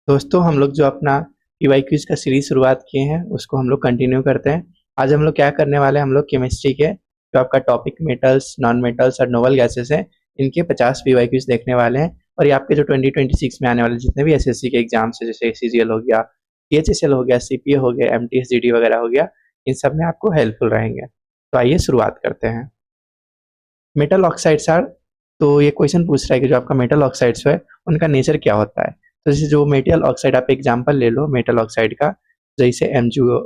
दोस्तों हम लोग जो अपना पीवाई क्विज का सीरीज शुरुआत किए हैं उसको हम लोग कंटिन्यू करते हैं। आज हम लोग क्या करने वाले हैं, हम लोग केमिस्ट्री के जो आपका टॉपिक मेटल्स, नॉन मेटल्स और नोबल गैसेस हैं, इनके 50 पीवाई क्विज देखने वाले हैं। और ये आपके जो 2026 में आने वाले जितने भी एसएससी के एग्जाम्स है, जैसे सीजीएल हो गया, टीएचएसएल हो गया, सीपीए हो गया, एमटीएस वगैरह हो गया, इन सब में आपको हेल्पफुल रहेंगे। तो आइए शुरुआत करते हैं। मेटल ऑक्साइड्स आर, तो ये क्वेश्चन पूछ रहा है कि जो आपका मेटल ऑक्साइड्स है उनका नेचर क्या होता है। तो जैसे जो मेटल ऑक्साइड, आप एग्जांपल ले लो मेटल ऑक्साइड का, जैसे MgO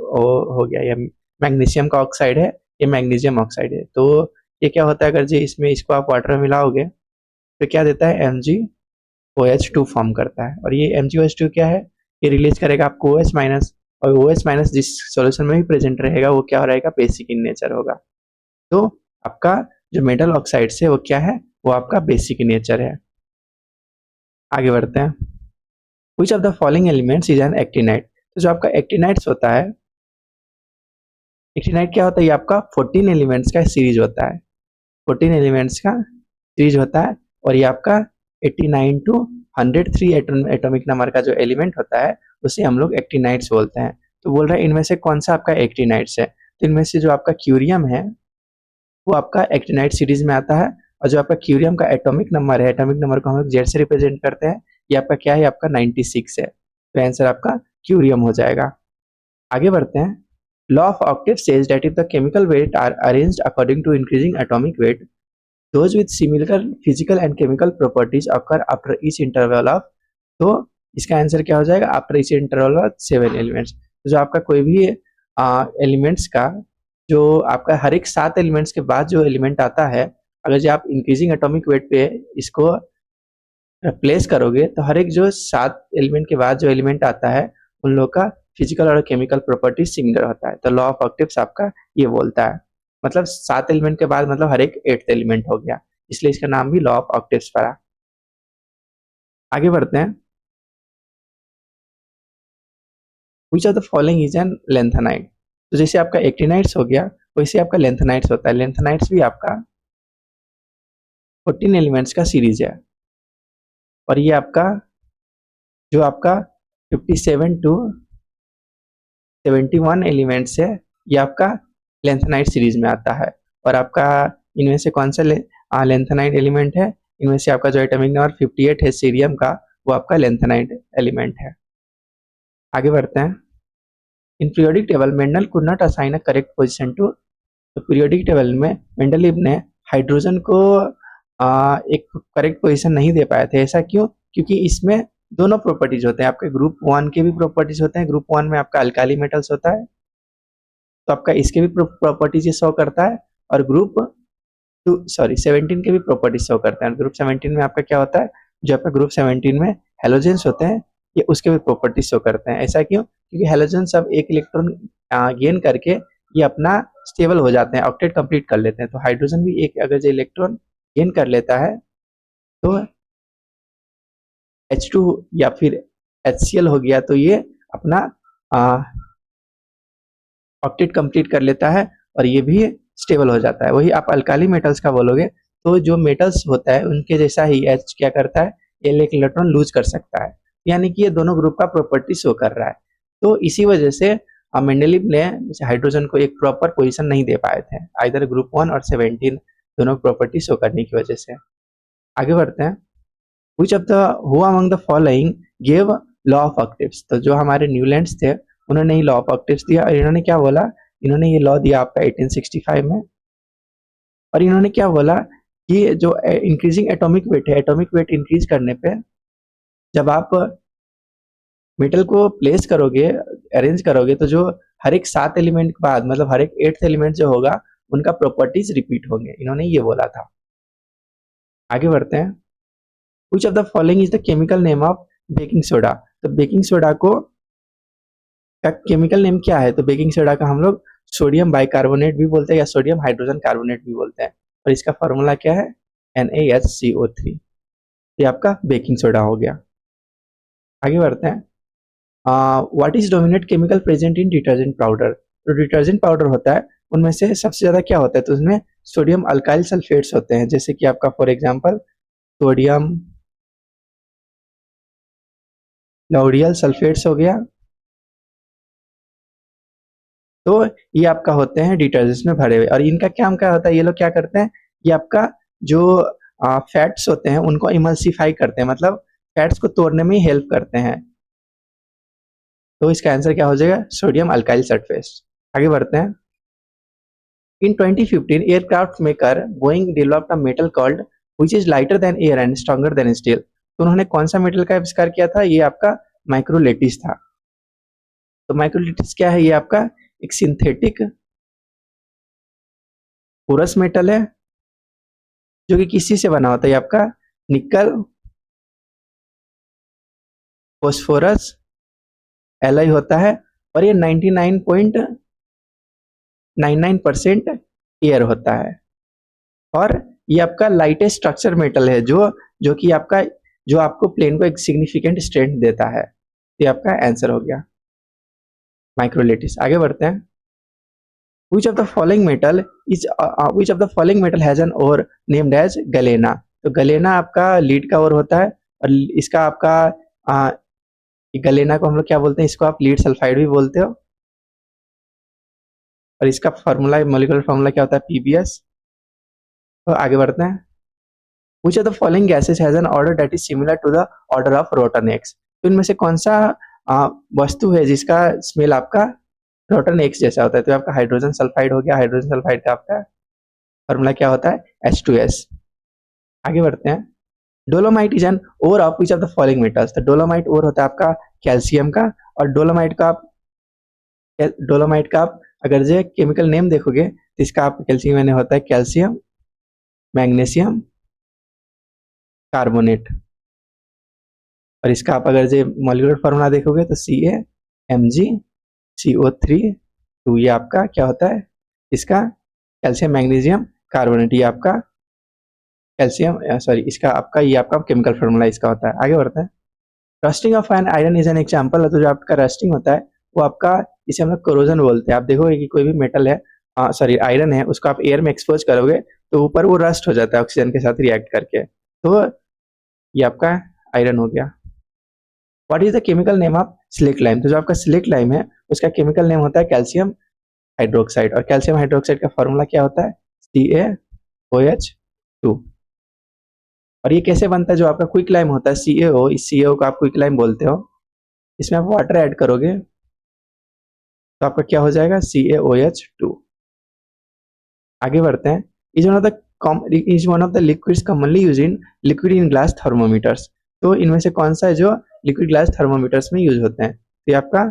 हो गया, या मैग्नीशियम का ऑक्साइड है, ये मैग्नीशियम ऑक्साइड है। तो ये क्या होता है, अगर जी इसमें इसको आप वाटर में मिलाओगे तो क्या देता है, MgOH2 फॉर्म करता है। और ये MgOH2 क्या है, ये रिलीज करेगा आपको OH माइनस, और OH माइनस जिस सॉल्यूशन में भी प्रेजेंट रहेगा वो क्या रहेगा, बेसिक इन नेचर होगा। तो आपका जो मेटल ऑक्साइड है वो क्या है, वो आपका बेसिक नेचर है। आगे बढ़ते हैं। Which of the following elements is an actinide. तो जो आपका एक्टिनाइट्स होता है, एक्टिनाइट क्या होता है, ये आपका 14 एलिमेंट्स का सीरीज होता है। 14 एलिमेंट्स का सीरीज होता है, और ये आपका 89 टू 103 एटॉमिक नंबर का जो एलिमेंट होता है उसे हम लोग एक्टिनाइट्स बोलते हैं। तो बोल रहा है इनमें से कौन सा आपका एक्टिनाइट्स है, तो इनमें से जो आपका क्यूरियम है वो आपका एक्टिनाइट सीरीज में आता है। और जो आपका क्यूरियम का एटॉमिक नंबर है, एटॉमिक नंबर को हम लोग जेड से रिप्रेजेंट करते हैं, ये आपका क्या है, आपका 96 है। तो आंसर आपका क्यूरियम हो जाएगा। आगे बढ़ते हैं। Law of octave says that if the chemical weight are arranged according to increasing atomic weight, those with similar physical and chemical properties occur after each interval of, तो इसका आंसर क्या हो जाएगा, after each interval of 7 elements. तो जो आपका कोई भी एलिमेंट्स का, जो आपका हर एक 7 एलिमेंट्स के बाद जो एलिमेंट आता है, अगर जो आप इंक्रीजिंग एटॉमिक वेट पे इसको रिप्लेस करोगे तो हर एक जो 7 एलिमेंट के बाद जो एलिमेंट आता है उन लोगों का फिजिकल और केमिकल प्रॉपर्टी सिमिलर होता है। तो लॉ ऑफ ऑक्टेव्स आपका ये बोलता है, मतलब 7 एलिमेंट के बाद मतलब हर एक 8th एलिमेंट हो गया, इसलिए इसका नाम भी लॉ ऑफ ऑक्टेव्स पड़ा। आगे बढ़ते हैं। Which of the following is an lanthanide. तो जैसे आपका एक्टिनाइट्स हो गया वैसे आपका लेंथेनाइट्स होता है। लेंथेनाइट्स भी आपका 14 एलिमेंट्स का सीरीज है, और ये आपका जो आपका 57 टू 71 एलिमेंट्स है, ये आपका लेंथेनाइट सीरीज में आता है। और आपका इनमें से कौन सा लेंथेनाइट एलिमेंट है, इनमें से आपका जो एटॉमिक नंबर 58 है सीरियम का, वो आपका लेंथेनाइट एलिमेंट है। आगे बढ़ते हैं। In periodic table Mendel could not assign a correct position to, तो पीरियोडिक टेबल में मेंडलीव ने हाइड्रोजन को एक करेक्ट पोजीशन नहीं दे पाए थे। ऐसा क्यों, क्योंकि इसमें दोनों प्रॉपर्टीज होते हैं, आपके ग्रुप 1 के भी प्रॉपर्टीज होते हैं। ग्रुप 1 में आपका अल्काली मेटल्स होता है, तो आपका इसके भी प्रॉपर्टीज ये शो करता है। और ग्रुप 17 के भी प्रॉपर्टीज शो करता है। ग्रुप 17 में आपका क्या होता है, जो आपका ग्रुप 17 में हेलोजेंस होते हैं, ये उसके भी प्रॉपर्टीज शो करते हैं। ऐसा क्यों, क्योंकि हेलोजन सब एक इलेक्ट्रॉन गेन करके ये अपना स्टेबल हो जाते हैं, ऑक्टेट कंप्लीट कर लेते हैं। तो हाइड्रोजन भी एक अगर जो इलेक्ट्रॉन गेन कर लेता है तो H2 या फिर HCl हो गया, तो ये अपना ऑक्टेट कंप्लीट कर लेता है और ये भी स्टेबल हो जाता है। वही आप अल्काली मेटल्स का बोलोगे तो जो मेटल्स होता है उनके जैसा ही H क्या करता है, एक इलेक्ट्रॉन लूज कर सकता है, यानी कि ये दोनों ग्रुप का प्रॉपर्टी शो कर रहा है। तो इसी वजह से मेंडलीव ने हाइड्रोजन को एक प्रॉपर पोजीशन नहीं दे पाए थे, आइदर ग्रुप 1 और 17 दोनों प्रॉपर्टी शो करने की वजह से। आगे बढ़ते हैं। Which of the who among the following gave law of octaves। तो जो हमारे न्यूलैंड्स थे उन्होंने ही लॉ ऑफ ऑक्टेव्स दिया, और इन्होंने क्या बोला, इन्होंने ये लॉ दिया आपका 1865 में। और इन्होंने क्या बोला कि जो इंक्रीजिंग एटॉमिक वेट है, एटॉमिक वेट इंक्रीज करने पे जब आप मेटल को प्लेस करोगे, अरेंज करोगे, तो जो हर एक 7 एलिमेंट के बाद मतलब हर एक 8th एलिमेंट जो होगा उनका प्रॉपर्टीज रिपीट होंगे, इन्होंने ये बोला था। आगे बढ़ते हैं। Which of the following is the chemical name of baking soda. तो बेकिंग सोडा को का केमिकल नेम क्या है, तो बेकिंग सोडा का हम लोग सोडियम बाइकार्बोनेट भी बोलते हैं या सोडियम हाइड्रोजन कार्बोनेट भी बोलते हैं, और इसका फॉर्मूला क्या है, NaHCO3। ये आपका बेकिंग सोडा हो गया। आगे बढ़ते हैं। What is dominant chemical present in detergent powder. तो डिटर्जेंट पाउडर होता है, उनमें से सबसे ज्यादा क्या होता है, तो उसमें सोडियम अल्काइल सल्फेट्स होते हैं, जैसे कि आपका for example sodium L'Oréal sulphates हो गया। तो ये आपका होते हैं डिटर्जेंट्स में भरे हुए, और इनका काम क्या होता है, ये लोग क्या करते हैं, ये आपका जो फैट्स होते हैं उनको इमल्सिफाई करते हैं, मतलब फैट्स को तोड़ने में हेल्प करते हैं। तो इसका आंसर क्या हो जाएगा, सोडियम अल्काइल सल्फेट। आगे बढ़ते हैं। इन 2015 aircraft maker Boeing developed a metal called which is lighter than air and stronger than steel. तो उन्होंने कौन सा मेटल का आविष्कार किया था, ये आपका माइक्रोलेटिस था। तो माइक्रोलेटिस क्या है, ये आपका एक सिंथेटिक पोरस मेटल है जो कि किसी से बना होता है, ये आपका निकल, फॉस्फोरस, एलॉय होता है, और ये 99.99% एयर होता है। और ये आपका लाइटेस्ट स्ट्रक्चर मेटल है जो कि आपका जो आपको प्लेन को एक सिग्निफिकेंट स्ट्रेंथ देता है। ये आपका आंसर हो गया माइक्रोलेटिस। आगे बढ़ते हैं। Which of the following metal is which of the following metal has an ore named as galena? तो गलेना आपका लीड का ओर होता है, और इसका आपका गलेना को हम लोग क्या बोलते हैं, इसको आप लीड सल्फाइड भी बोलते हो, और इसका फार्मूला, मॉलिक्यूलर फार्मूला क्या होता है, पीबीएस। तो आगे बढ़ते हैं। Which of the following gases has an order that is similar to the order of rotten eggs? तो इनमें से कौन सा वस्तु है जिसका स्मेल आपका रोटन एक्स जैसा होता है, तो आपका हाइड्रोजन सल्फाइड हो गया। हाइड्रोजन सल्फाइड का आपका फॉर्मूला क्या होता है, H2S। आगे बढ़ते हैं। Dolomite is an ore of which of the following metals. तो डोलोमाइट ओर होता है आपका कैल्शियम का, और डोलोमाइट का आप अगर जो केमिकल नेम देखोगे तो इसका आप कैल्शियम यानी होता है कैल्शियम मैग्नीशियम कार्बोनेट, और इसका आप अगर जो मॉलिक्यूलर फॉर्मूला देखोगे तो CaMgCO3, ये आपका क्या होता है, इसका कैल्शियम मैग्नीशियम कार्बोनेट, ये आपका कैल्शियम सॉरी इसका आपका ये आपका केमिकल फॉर्मूला इसका होता है। आगे बढ़ते हैं। Rusting of an iron is an example. तो जो आपका रस्टिंग होता है वो आपका, इसे हम लोग कोरोजन बोलते हैं। आप देखोगे कि कोई भी मेटल है, सॉरी आयरन है, उसको आप एयर में एक्सपोज करोगे तो ऊपर वो रस्ट हो जाता है ऑक्सीजन के साथ रिएक्ट करके। तो ये आपका आयरन हो गया। What is the chemical name of slaked lime. तो जो आपका स्लिक लाइम है उसका केमिकल नेम होता है कैल्शियम हाइड्रोक्साइड, और कैल्शियम हाइड्रोक्साइड का फॉर्मूला क्या होता है, CaOH2। और ये कैसे बनता है, जो आपका क्विक लाइम होता है CaO, इस CaO को आप क्विक लाइम बोलते हो, इसमें आप वाटर ऐड करोगे तो आपका क्या हो जाएगा, CaOH2। आगे बढ़ते हैं। Is one of the liquids commonly use in liquid in glass thermometers. तो इनमें से कौन सा है जो लिक्विड ग्लास थर्मोमीटर्स में यूज होते हैं, तो ये आपका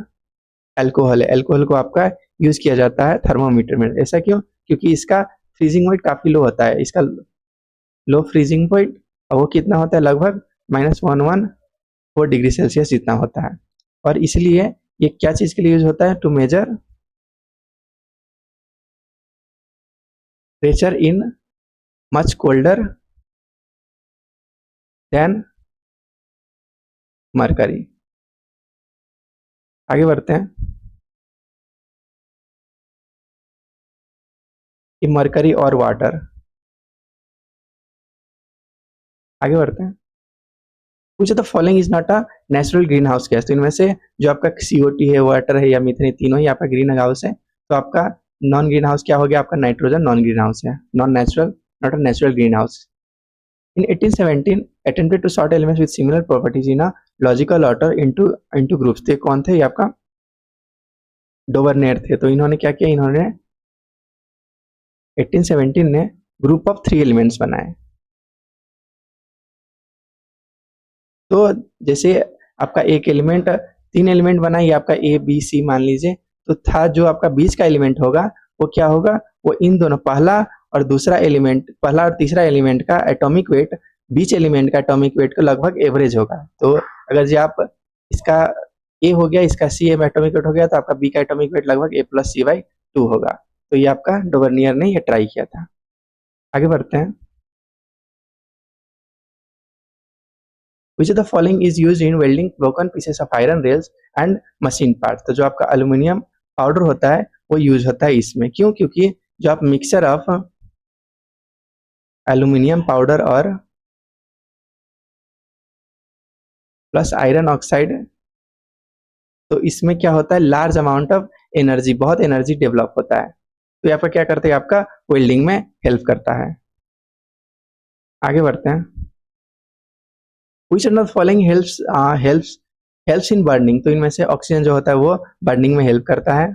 एल्कोहल है। एल्कोहल को आपका यूज किया जाता है थर्मोमीटर में। ऐसा क्यों, क्योंकि इसका फ्रीजिंग पॉइंट काफी लो होता है, इसका लो फ्रीजिंग पॉइंट, और वो कितना होता है, लगभग -114 डिग्री सेल्सियस जितना होता है। और इसलिए ये क्या चीज के लिए यूज होता है, to measure pressure in much colder than mercury. आगे बढ़ते हैं। कि मरकरी और वाटर। आगे बढ़ते हैं। कुछ the following is not a natural green house gas. तो इनमें से जो आपका CO2 है, वाटर है या मीथेन, तीनों ही आपका ग्रीन हाउस है। तो आपका नॉन ग्रीन हाउस क्या हो गया, आपका नाइट्रोजन नॉन ग्रीन हाउस है, non natural, not a natural green house. In 1817 attempted to sort elements with similar properties in a logical order into groups। थे कौन थे, ये आपका डोवर्नियर थे। तो इन्होंने क्या किया, इन्होंने 1817 ने ग्रुप ऑफ 3 एलिमेंट्स बनाए। तो जैसे आपका एक एलिमेंट, 3 एलिमेंट बना, ये आपका ABC मान लीजिए, तो था जो आपका बीच का एलिमेंट होगा वो क्या होगा, वो इन दोनों पहला और तीसरा एलिमेंट का एटॉमिक वेट बीच एलिमेंट का एटॉमिक वेट को लगभग एवरेज होगा। तो अगर जो आप इसका A हो गया, इसका C एटॉमिक वेट हो गया, तो आपका B का एटॉमिक वेट लगभग A+C/2 होगा। तो ये आपका डोवर्नियर ने ये ट्राई किया था। आगे बढ़ते हैं। Which of the following is used in welding broken pieces of iron rails and machine parts। तो जो आपका अल्यूमिनियम पाउडर होता है वो यूज होता है इसमें। क्यों, क्योंकि जो आप मिक्सचर ऑफ एल्यूमिनियम पाउडर और प्लस आयरन ऑक्साइड तो इसमें क्या होता है, लार्ज अमाउंट ऑफ एनर्जी, बहुत एनर्जी डेवलप होता है। तो यहाँ पर क्या करते हैं, आपका वेल्डिंग में हेल्प करता है। आगे बढ़ते हैं। Which of the following helps in burning, तो इनमें से ऑक्सीजन जो होता है वो बर्निंग में हेल्प करता है।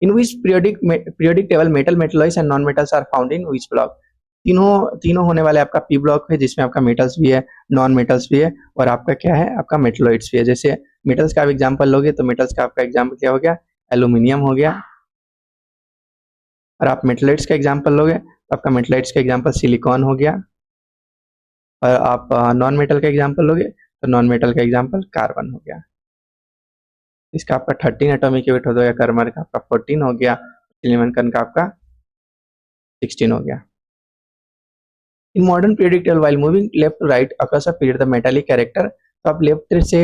In which periodic table metal, metalloids and non metals are found in which block, तीनों होने वाले आपका पी ब्लॉक है, जिसमें आपका मेटल्स भी है, नॉन मेटल्स भी है, और आपका क्या है, आपका मेटलॉइड्स भी है। जैसे मेटल्स का आप एग्जांपल लोगे तो मेटल्स का आपका एग्जांपल क्या हो गया, एल्यूमिनियम हो गया। और आप मेटलॉइड्स का एग्जांपल लोगे तो आपका मेटलॉइड्स का एग्जांपल सिलिकॉन हो गया। और आप नॉन मेटल का एग्जांपल लोगे तो नॉन मेटल का एग्जांपल कार्बन हो गया। इसका आपका 13 एटॉमिक यूनिट हो गया, कार्बन का आपका 14 हो गया, सिलिकॉन का आपका 16 हो गया। In modern periodic table while moving left to right across a period the metallic character, तो आप लेफ्ट से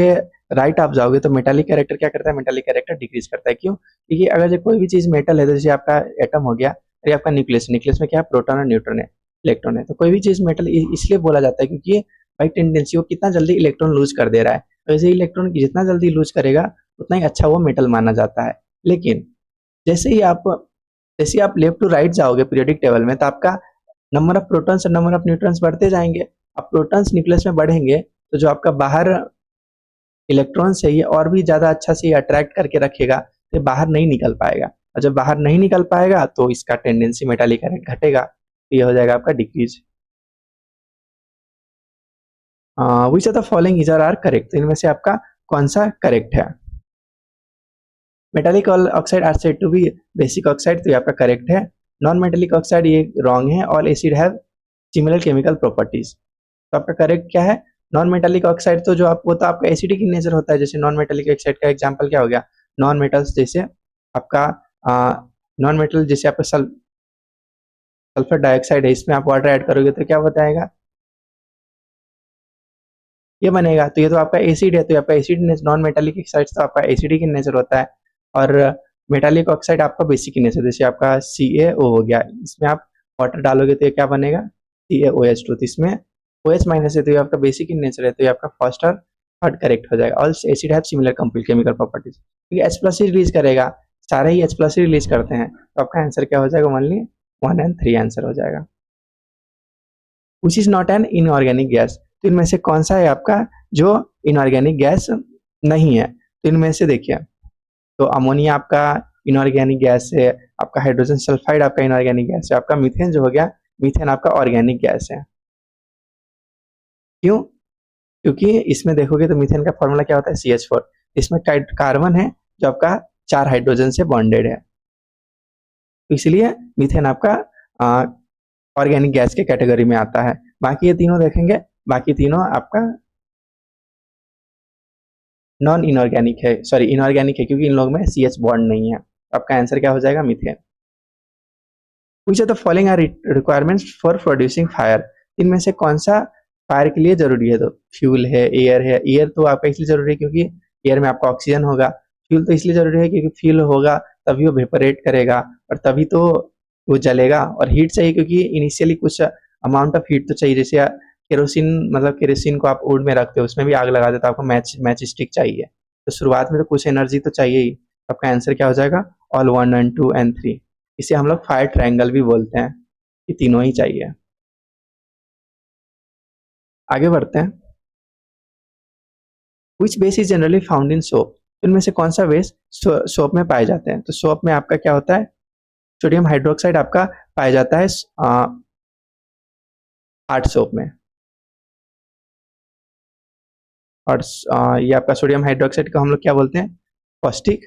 राइट आप जाओगे तो मेटालिक कैरेक्टर क्या करता है, मेटालिक कैरेक्टर डिक्रीज करता है। क्यों? क्योंकि अगर जो कोई भी चीज मेटल है, तो जैसे आपका एटम हो गया, और ये आपका न्यूक्लियस, न्यूक्लियस में क्या है, प्रोटॉन और न्यूट्रॉन है, इलेक्ट्रॉन है। तो कोई भी चीज मेटल इसलिए बोला जाता है क्योंकि बाई टेंडेंसी वो कितना जल्दी इलेक्ट्रॉन लूज कर दे रहा है। तो वैसे इलेक्ट्रॉन जितना जल्दी लूज करेगा उतना ही अच्छा वो मेटल माना जाता है। लेकिन जैसे ही आप लेफ्ट टू राइट जाओगे पीरियोडिक टेबल में, तो आपका नंबर ऑफ प्रोटॉन्स और नंबर ऑफ न्यूट्रॉन्स बढ़ते जाएंगे। अब प्रोटॉन्स न्यूक्लियस में बढ़ेंगे तो जो आपका बाहर इलेक्ट्रॉन्स है ये और भी ज्यादा अच्छा से अट्रैक्ट करके रखेगा, तो बाहर नहीं निकल पाएगा। और जब बाहर नहीं निकल पाएगा तो इसका टेंडेंसी मेटालिक करंट घटेगा, तो ये हो जाएगा आपका decrease. Which of the following is are correct, इनमें से आपका कौन सा करेक्ट है। Metallic oxide are said to be basic oxide, तो ये आपका करेक्ट है। नॉन मेटालिक ऑक्साइड ये रॉन्ग है। All acid have similar chemical properties, तो आपका करेक्ट क्या है, नॉन मेटालिक ऑक्साइड। तो जो आप वो तो आपका एसिडिक इन नेचर होता है। जैसे नॉन मेटालिक ऑक्साइड का एग्जांपल क्या हो गया, नॉन मेटल्स, जैसे आपका नॉन मेटल जैसे आपका सल्फर डाइऑक्साइड है, इसमें आप वाटर ऐड करोगे तो क्या बताएगा, ये बनेगा। तो ये तो आपका एसिड है, तो आपका एसिड, नॉन मेटालिक ऑक्साइड तो आपका एसिडिक इन नेचर होता है। और मेटालिक ऑक्साइड आपका बेसिक इन नेचर, जैसे आपका CaO हो गया, इसमें आप वाटर डालोगे तो ये क्या बनेगा, CaOH2। तो इसमें OH माइनस है, तो ये आपका बेसिक इन नेचर है, तो ये आपका फर्स्ट और थर्ड करेक्ट हो जाएगा। All acid have similar complete chemical properties, क्योंकि H+ ही रिलीज करेगा, सारे ही H+ ही रिलीज करते हैं। तो आपका आंसर क्या हो जाएगा, ओनली 1 and 3 आंसर हो जाएगा। Which is not an inorganic gas, तो इनमें से कौन सा है आपका जो इनऑर्गेनिक गैस नहीं है। तो इनमें से देखिए, तो अमोनिया आपका इनऑर्गेनिक गैस है, आपका हाइड्रोजन सल्फाइड आपका इनऑर्गेनिक गैस है, आपका मीथेन जो हो गया, मीथेन आपका ऑर्गेनिक गैस है। क्यों? क्योंकि इसमें देखोगे तो मीथेन का फॉर्मूला क्या होता है, CH4, इसमें कार्बन है जो आपका 4 हाइड्रोजन से बॉन्डेड है, तो इसलिए मीथेन आपका ऑर्गेनिक गैस के कैटेगरी में आता है। बाकी ये तीनों देखेंगे, बाकी तीनों आपका नॉन इनऑर्गेनिक है, सॉरी इनऑर्गेनिक है, क्योंकि इन लोग में CH बॉन्ड नहीं है। आपका आंसर क्या हो जाएगा, methane. Which of the following are requirements for producing fire, इनमें से कौन सा फायर के लिए जरूरी है। तो फ्यूल है, एयर है। एयर तो आपका इसलिए जरूरी है क्योंकि एयर में आपका ऑक्सीजन होगा। फ्यूल तो इसलिए जरूरी है क्योंकि फ्यूल होगा तभी वो वेपोरेट करेगा और तभी तो वो जलेगा। और हीट चाहिए क्योंकि इनिशियली कुछ अमाउंट ऑफ हीट तो चाहिए। जैसे केरोसिन, मतलब केरोसिन को आप वुड में रखते हो, उसमें भी आग लगा देते हो, आपको मैच स्टिक चाहिए, तो शुरुआत में तो कुछ एनर्जी तो चाहिए ही। आपका आंसर क्या हो जाएगा, ऑल 1 and 2 and 3। इसे हम लोग फायर ट्रायंगल भी बोलते हैं, ये तीनों ही चाहिए। आगे बढ़ते हैं। Which base is generally found in soap, इनमें से कौन सा बेस सोप में पाए जाते हैं। तो सोप में आपका क्या होता है, सोडियम हाइड्रोक्साइड आपका पाया जाता है हार्ड सोप में। और ये आपका सोडियम हाइड्रोक्साइड को हम लोग क्या बोलते हैं, कॉस्टिक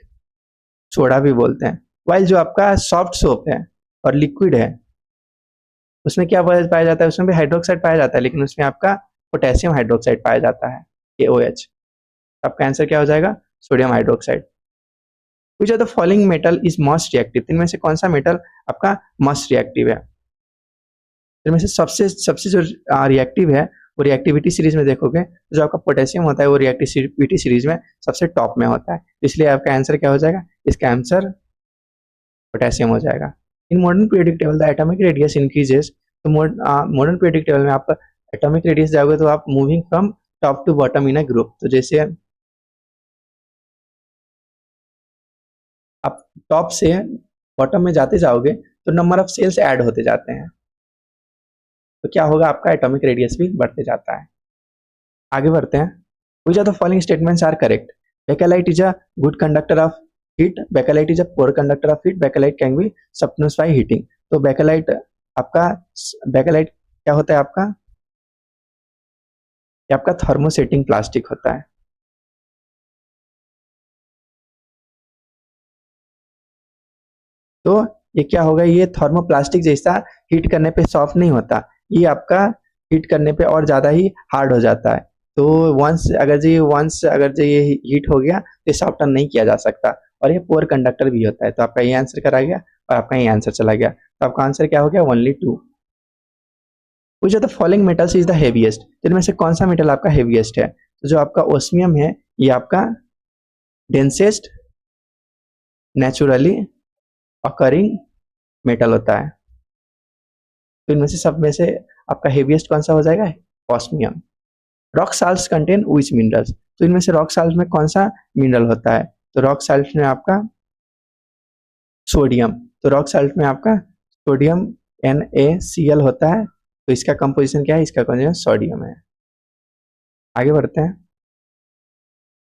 सोडा भी बोलते हैं। वाइल जो आपका सॉफ्ट सोप है और लिक्विड है, उसमें क्या पाया जाता है, उसमें भी हाइड्रोक्साइड पाया जाता है, लेकिन उसमें आपका पोटेशियम हाइड्रोक्साइड पाया जाता है, KOH। आपका आंसर क्या हो जाएगा, sodium hydroxide. Which of the following metal is most reactive, इनमें से कौन सा मेटल आपका मोस्ट रिएक्टिव है। इनमें से सबसे जो रिएक्टिव है, वो रिएक्टिविटी सीरीज में देखोगे तो जो आपका पोटेशियम होता है वो रिएक्टिविटी सीरीज में सबसे टॉप में होता है, इसलिए आपका आंसर क्या हो जाएगा, इसका आंसर पोटेशियम हो जाएगा। In modern periodic table the atomic radius increases, तो मॉडर्न पीरियोडिक टेबल में आप एटॉमिक रेडियस जाओगे तो आप moving from top to bottom in a group. तो जैसे आप टॉप से बॉटम में जाते जाओगे तो नंबर ऑफ सेल्स ऐड होते जाते हैं, तो क्या होगा, आपका एटॉमिक रेडियस भी बढ़ते जाता है। आगे बढ़ते हैं। Which of the following statements are correct? Bakelite is a good conductor of heat, Bakelite is a poor conductor of heat, Bakelite can be substituted by heating. तो बेकेलाइट आपका, बेकेलाइट क्या होता है आपका, ये आपका थर्मोसेटिंग प्लास्टिक होता है। तो ये क्या होगा, ये थर्मोप्लास्टिक जैसा हीट करने पे सॉफ्ट नहीं होता, ये आपका हीट करने पे और ज्यादा ही हार्ड हो जाता है। तो वंस अगर जो ये हीट हो गया तो ये सॉफ्टन नहीं किया जा सकता, और ये पोअर कंडक्टर भी होता है। तो आपका ये आंसर करा गया और आपका ये आंसर चला गया, तो आपका आंसर क्या हो गया, only 2। Which of the following metals is the heaviest? तो इनमें से कौन सा मेटल आपका हेवीएस्ट है? तो जो आपका ओस्मियम है ये आपका डेंसेस्ट नेचुरली अकरिंग मेटल होता है। तो इनमें से सब में से आपका हेवीएस्ट कौन सा हो जाएगा, osmium. Rock salts contain which minerals? तो इनमें से रॉक साल्ट में कौन सा मिनरल होता है? तो रॉक साल्ट में आपका सोडियम। तो रॉक साल्ट में आपका सोडियम NaCl होता है, तो इसका कंपोजिशन क्या है, इसका कंपोजिशन सोडियम है। आगे बढ़ते हैं।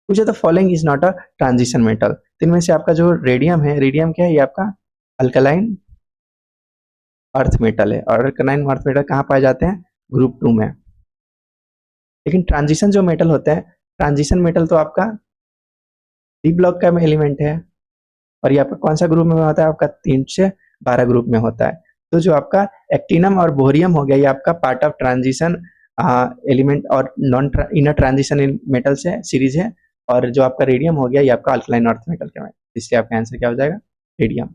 कुछ the following is not a transition metal? तो इनमें से आपका जो रेडियम है, रेडियम क्या है, ये आपका अल्कलाइन अर्थ मेटल है, और अल्कलाइन अर्थ मेटल कहाँ पाए जाते हैं, ग्रुप 2 में। लेकिन ट्रांजिशन जो मेटल होते हैं, ट्रांजिशन मेटल तो आपका डी ब्लॉक का एलिमेंट है, और ये आपका कौन सा ग्रुप में होता है, आपका 3 से 12 ग्रुप में होता है। तो जो आपका एक्टिनम और बोरियम हो गया, ये आपका पार्ट ऑफ ट्रांजिशन एलिमेंट और नॉन इनर ट्रांजिशन मेटल से सीरीज है, और जो आपका रेडियम हो गया ये आपका अल्कलाइन अर्थ मेटल का है, इसलिए आपका आंसर क्या हो जाएगा, radium.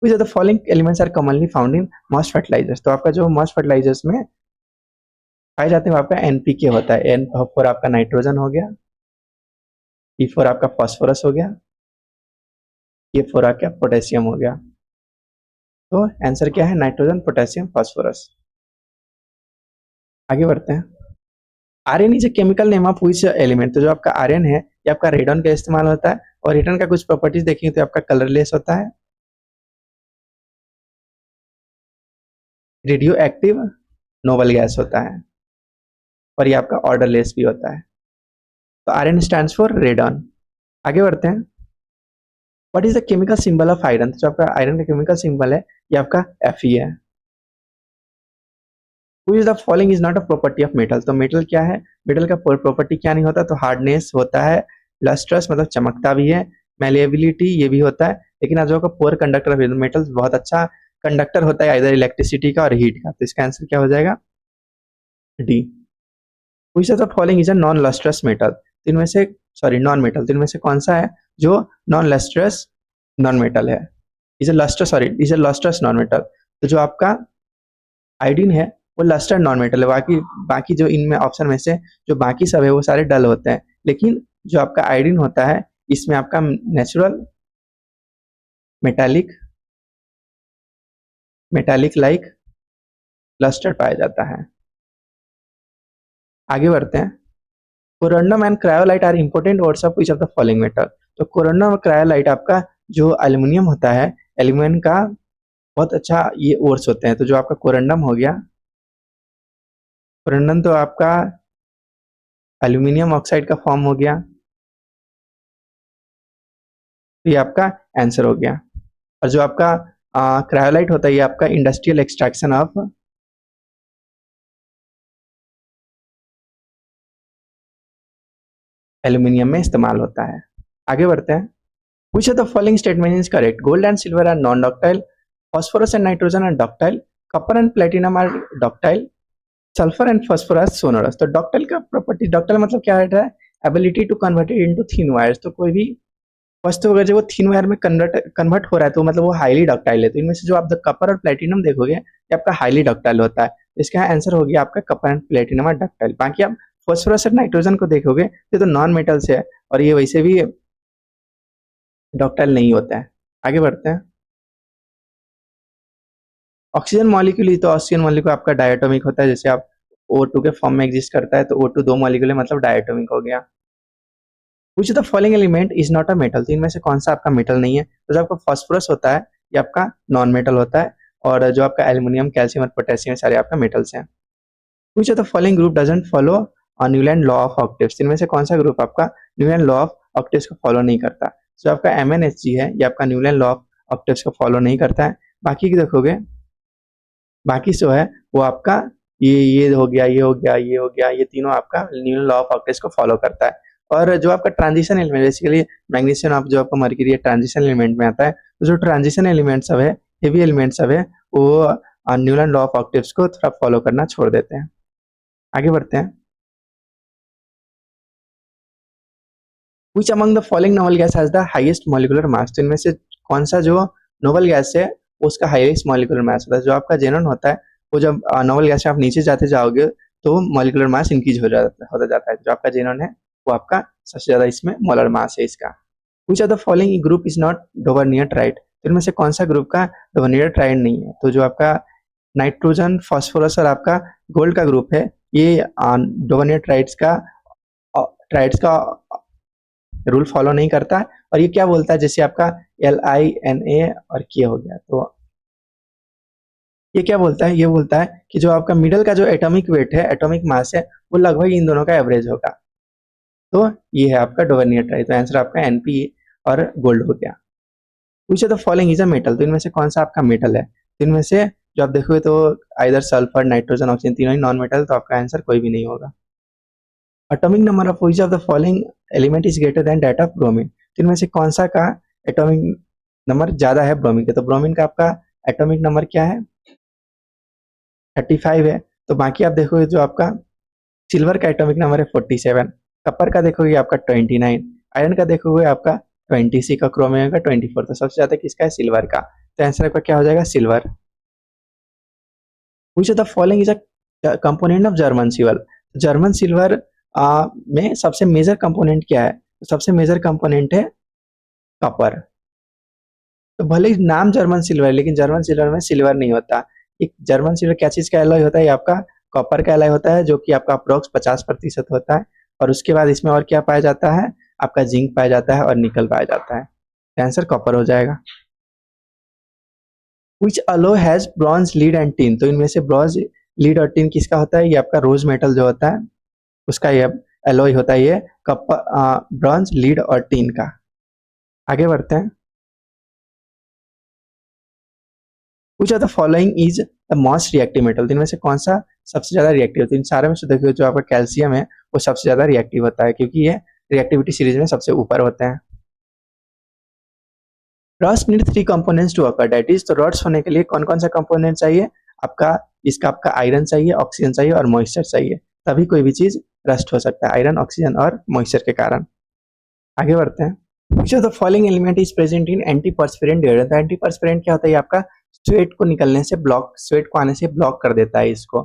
Which of the following elements are commonly found in most fertilizers? तो आपका जो मॉस्ट फर्टिलाइजर्स में पाए जाते हैं वो आपका NPK होता है। N फॉर आपका नाइट्रोजन हो गया, P फॉर आपका फॉस्फोरस हो गया, K फॉर आपका पोटेशियम हो गया। तो आंसर क्या है, नाइट्रोजन, पोटेशियम, फास्फोरस। आगे बढ़ते हैं। Iron is a chemical name of which element? तो जो आपका आर्यन है ये आपका रेडन का इस्तेमाल होता है, और रेडन का कुछ प्रॉपर्टीज देखेंगे तो आपका कलरलेस होता है, रेडियो एक्टिव नोबल गैस होता है, और ये आपका ऑर्डरलेस भी होता है। तो आर्यन स्टैंड्स फॉर रेडन। आगे बढ़ते हैं। What is the chemical symbol of iron? तो जो आपका आयरन का केमिकल सिंबल है ये आपका Fe है। Which the following is not a property of metal? तो मेटल क्या है, मेटल का प्रॉपर्टी क्या नहीं होता, तो हार्डनेस होता है, लस्ट्रस मतलब चमकता भी है, मैलिएबिलिटी ये भी होता है, लेकिन आज का पोअर कंडक्टर ऑफ मेटल बहुत अच्छा कंडक्टर होता है इधर इलेक्ट्रिसिटी का और हीट का। तो इसका आंसर क्या हो जाएगा, D. Which of the following is a non lustrous metal? तो इनमें से सॉरी नॉन मेटल, तो इनमें से कौन सा है जो नॉन लस्ट्रस नॉन मेटल है? Is a lustrous, sorry is a lustrous non metal. तो जो आपका आयोडीन है वो लस्टर नॉन मेटल है, बाकी बाकी जो इनमें ऑप्शन में से जो बाकी सब है वो सारे डल होते हैं, लेकिन जो आपका आयोडीन होता है इसमें आपका natural metallic metallic like luster पाया जाता है। आगे बढ़ते हैं। Corundum and cryolite are important ores of which of the following metal? तो कोरोंडम और क्रायोलाइट आपका जो एल्यूमिनियम होता है, एल्यूमिनियम का बहुत अच्छा ये ओर्स होते हैं। तो जो आपका कोरोंडम हो गया, कोरोंडम तो आपका एल्यूमिनियम ऑक्साइड का फॉर्म हो गया, तो ये आपका आंसर हो गया। और जो आपका क्रायोलाइट होता है ये आपका इंडस्ट्रियल एक्सट्रैक्शन ऑफ एल्यूमिनियम में इस्तेमाल होता है। आगे बढ़ते हैं। Which of the following statement is correct? Gold and silver are non ductile, phosphorus and nitrogen are ductile, copper and platinum are ductile, sulphur and phosphorus sonorous. तो ductile का property, ductile मतलब क्या है, ability to convert it into thin wires. तो कोई भी वस्तु अगर जब वो थिन वायर में कन्वर्ट हो रहा है तो मतलब वो हाईली डक्टाइल है। तो इनमें से जो आप कपर और प्लेटिनम देखोगे ये आपका हाईली डक्टाइल होता है, तो इसका आंसर हो गया आपका कपर एंड प्लेटिनम और डक्टाइल। बाकी आप फॉस्फोरस और नाइट्रोजन को देखोगे ये तो नॉन मेटल्स है, और ये वैसे भी डक्टाइल नहीं होता है। आगे बढ़ते हैं। ऑक्सीजन मॉलिक्यूल, तो ऑक्सीजन मॉलिक्यूल आपका डायटोमिक होता है, जैसे आप O2 के फॉर्म में एग्जिस्ट करता है, तो O2 दो मॉलिक्यूल है मतलब डायटोमिक हो गया। Which the following element is not a metal, तो इनमें से कौन सा आपका मेटल नहीं है? तो जो आपका फास्फोरस होता है ये आपका नॉन मेटल होता है, और जो आपका एल्युमिनियम, कैल्शियम और पोटेशियम सारे आपका मेटल्स हैं। Which of the following group doesn't follow Newland law of octaves, इनमें से कौन सा ग्रुप आपका न्यूलैंड लॉ ऑफ ऑक्टेव्स को फॉलो नहीं करता? जो आपका MnHg है ये आपका न्यूलैंड लॉ ऑफ ऑक्टेव्स को फॉलो नहीं करता है। बाकी की देखोगे, बाकी जो है वो आपका ये हो गया, ये हो गया, ये हो गया, ये तीनों आपका न्यूटन लॉ ऑफ ऑक्टेव्स को फॉलो करता है। और जो आपका ट्रांजिशन एलिमेंट, बेसिकली मैग्नीशियम आप जो आपका मर्क्यूरी ट्रांजिशन एलिमेंट में आता है, तो जो ट्रांजिशन एलिमेंट सब है, हेवी एलिमेंट सब है, वो न्यूटन लॉ ऑफ ऑक्टेव्स को थोड़ा फॉलो करना छोड़ देते हैं। आगे बढ़ते हैं। Which among the following noble gas has the highest molecular mass, तो इनमें से कौन सा जो नोबल गैस है उसका हाईएस्ट मॉलिक्यूलर मास होता है? जो आपका जेनॉन होता है वो जब नोबल गैस से आप नीचे जाते जाओगे तो मॉलिक्यूलर मास इंक्रीज होता जाता है। जो आपका जेनॉन है वो आपका सबसे ज्यादा इसमें मोलर मास है इसका। विच of the following group is not Dobereiner-tried, तो इनमें से कौन सा ग्रुप का डोबरनियर-ट्राइड नहीं है? तो जो आपका नाइट्रोजन, फास्फोरस और आपका गोल्ड का ग्रुप है ये डोबरनियर-ट्राइड्स का रूल फॉलो नहीं करता है। और ये क्या बोलता है, जैसे आपका LINA और K हो गया, तो ये क्या बोलता है? ये बोलता है कि जो आपका मिडल का जो एटॉमिक वेट है, एटॉमिक मास है, वो लगभग इन दोनों का एवरेज होगा। तो ये है आपका डोबरनियर-ट्राइड, तो आंसर आपका NP और गोल्ड हो गया। विच of the following is a metal, तो इनमें से कौन सा आपका मेटल है? तो इनमें से जो आप देखोगे तो आइदर सल्फर, नाइट्रोजन, ऑक्सीजन तीनों ही नॉन मेटल, तो आपका आंसर कोई भी नहीं होगा। Atomic number of which of the following element is greater than that of bromine, तो इनमें से कौन सा का एटॉमिक नंबर ज्यादा है ब्रोमीन के? तो ब्रोमीन का आपका एटॉमिक नंबर क्या है? 35 है। तो बाकी आप देखोगे जो आपका सिल्वर का एटॉमिक नंबर है 47, कपर का देखोगे आपका 29, आयरन का देखोगे आपका 26 का, क्रोमियम का 24, तो सबसे ज्यादा किसका है? सिल्वर का। तो आंसर आपका क्या हो जाएगा? Silver. Which of the following is a component of German silver, German silver में सबसे मेजर कंपोनेंट क्या है? तो सबसे मेजर कंपोनेंट है कॉपर। तो भले ही नाम जर्मन सिल्वर है लेकिन जर्मन सिल्वर में सिल्वर नहीं होता। एक जर्मन सिल्वर क्या चीज का एलॉय होता है? ये आपका कॉपर का एलॉय होता है, जो कि आपका अप्रोक्स 50% होता है। और उसके बाद इसमें और क्या पाया जाता है? आपका जिंक पाया जाता है और निकल पाया जाता है। आंसर कॉपर हो जाएगा। Which alloy has bronze, lead and tin, तो इनमें से ब्रॉन्ज, लीड और टिन किसका होता है? ये आपका रोज मेटल जो होता है उसका ये एलॉय होता है, ये कॉपर, ब्रॉन्ज, लीड और टिन का। आगे बढ़ते हैं। Which of the following is the most reactive metal, तो इनमें से कौन सा सबसे ज्यादा रिएक्टिव होता है? इन सारे में से देखिए जो आपका कैल्शियम है वो सबसे ज्यादा रिएक्टिव होता है, क्योंकि ये रिएक्टिविटी सीरीज में सबसे ऊपर होते हैं। Rods need 3 components to occur, that is, तो रॉड्स होने के लिए कौन कौन सा कंपोनेंट चाहिए? आपका इसका आपका आयरन चाहिए, ऑक्सीजन चाहिए और मॉइस्चर चाहिए, तभी कोई भी चीज रस्ट हो सकता है, आयरन, ऑक्सीजन और मॉइस्चर के कारण। आगे बढ़ते हैं। Which of the following element is present in antiperspirant deodorant, तो एंटीपर्स्पिरेंट क्या होता है? ये आपका स्वेट को निकलने से ब्लॉक, स्वेट को आने से ब्लॉक कर देता है इसको।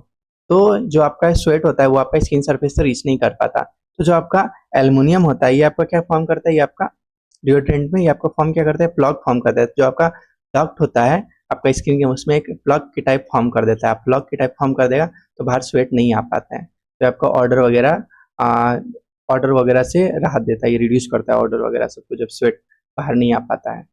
तो जो आपका स्वेट होता है वो आपका स्किन सरफेस से रीच नहीं कर पाता। तो जो आपका एल्युमिनियम होता है ये आपका क्या फॉर्म करता है? ये आपका डिओड्रेंट में ये आपका फॉर्म क्या करता है? प्लग फॉर्म करता है। जो आपका डक्ट होता है आपका स्किन के, उसमें एक प्लग की टाइप फॉर्म कर देता है। प्लग की टाइप फॉर्म कर देगा तो बाहर स्वेट नहीं आ पाता है, तो आपका ऑर्डर वगैरह से राहत देता है, ये रिड्यूस करता है ऑर्डर वगैरह सबको, जब स्वेट बाहर नहीं आ पाता है।